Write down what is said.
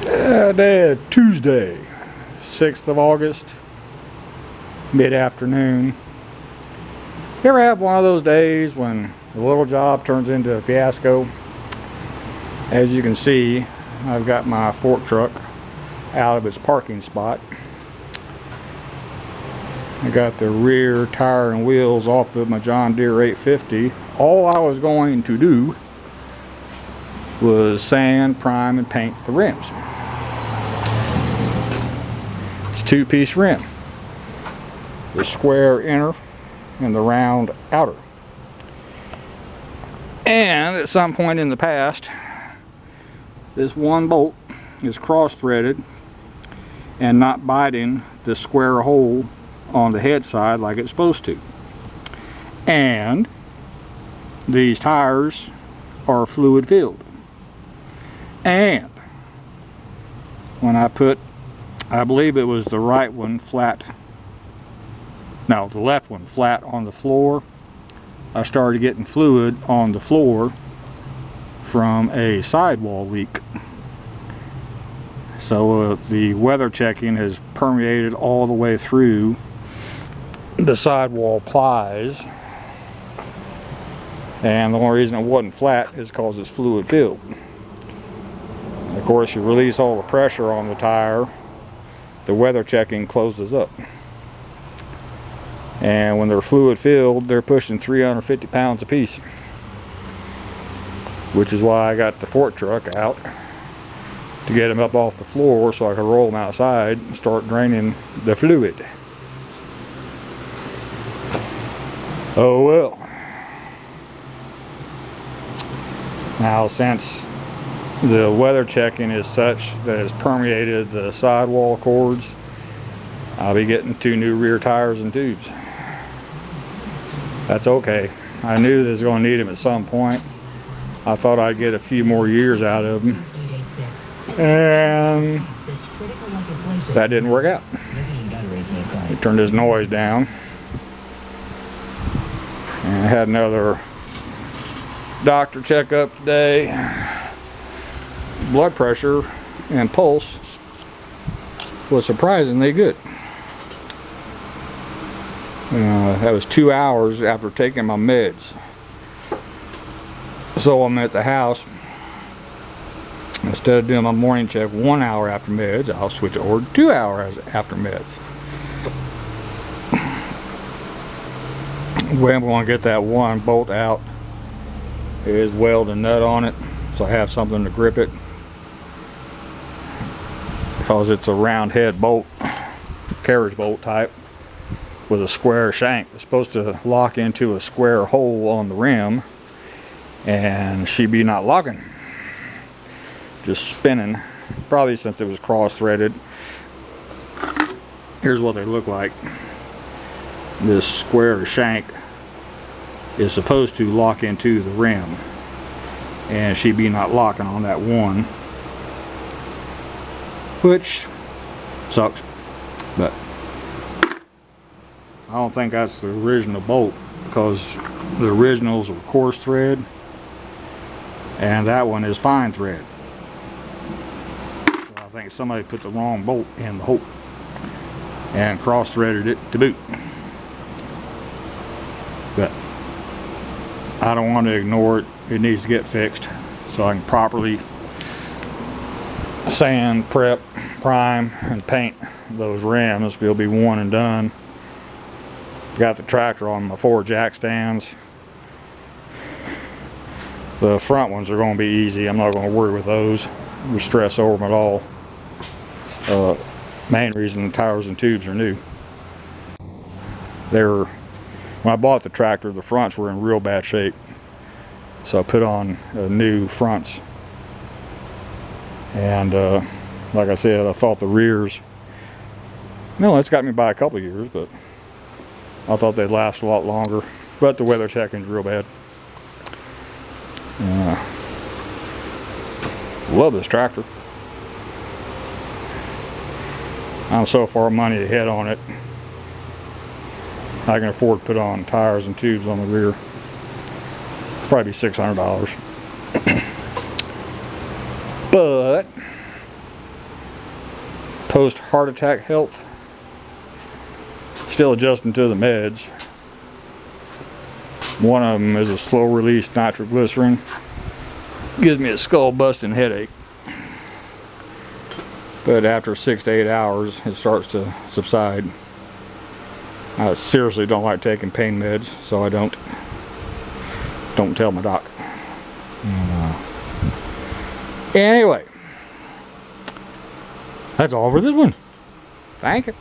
Today is Tuesday, 6th of August, mid-afternoon. You ever have one of those days when the little job turns into a fiasco? As you can see, I've got my fork truck out of its parking spot. I got the rear tire and wheels off of my John Deere 850. All I was going to do was sand, prime, and paint the rims. It's a two-piece rim. The square inner and the round outer. And at some point in the past, this one bolt is cross-threaded and not biting the square hole on the head side like it's supposed to. And these tires are fluid filled. And when I put, I believe it was the right one flat, no, the left one flat on the floor, I started getting fluid on the floor from a sidewall leak. So the weather checking has permeated all the way through the sidewall plies, and the only reason it wasn't flat is because it's fluid filled. Of course, you release all the pressure on the tire, the weather checking closes up. And when they're fluid filled, they're pushing 350 pounds a piece. Which is why I got the fork truck out, to get them up off the floor so I could roll them outside and start draining the fluid. Oh well. Now, since the weather checking is such that it's permeated the sidewall cords, I'll be getting 2 new rear tires and tubes. That's okay. I knew they was going to need them at some point. I thought I'd get a few more years out of them, and that didn't work out. He turned his noise down, and I had another doctor checkup today. Blood pressure and pulse was surprisingly good. That was 2 hours after taking my meds. So I'm at the house. Instead of doing my morning check 1 hour after meds, I'll switch it over to 2 hours after meds. The way I'm going to get that one bolt out is weld a nut on it, so I have something to grip it, because it's a round head bolt, carriage bolt type, with a square shank. It's supposed to lock into a square hole on the rim, and she be not locking, just spinning, probably since it was cross-threaded. Here's what they look like. This square shank is supposed to lock into the rim, and she be not locking on that one, which sucks. But I don't think that's the original bolt, because the originals were coarse thread and that one is fine thread. So I think somebody put the wrong bolt in the hole and cross threaded it to boot. But I don't want to ignore it. It needs to get fixed so I can properly sand, prep, prime, and paint those rims. They'll be one and done. Got the tractor on my 4 jack stands. The front ones are going to be easy. I'm not going to worry with those or stress over them at all. Main reason the tires and tubes are new. When I bought the tractor, the fronts were in real bad shape, so I put on new fronts. And like I said, I thought the rears, no, it's got me by a couple of years, but I thought they'd last a lot longer. But the weather checking's real bad. Love this tractor. I'm so far money ahead on it, I can afford to put on tires and tubes on the rear. Probably be $600. But post heart attack health. Still adjusting to the meds. One of them is a slow release nitroglycerin. Gives me a skull busting headache. But after 6 to 8 hours, it starts to subside. I seriously don't like taking pain meds, so I don't tell my doc. Anyway, that's all for this one. Thank you.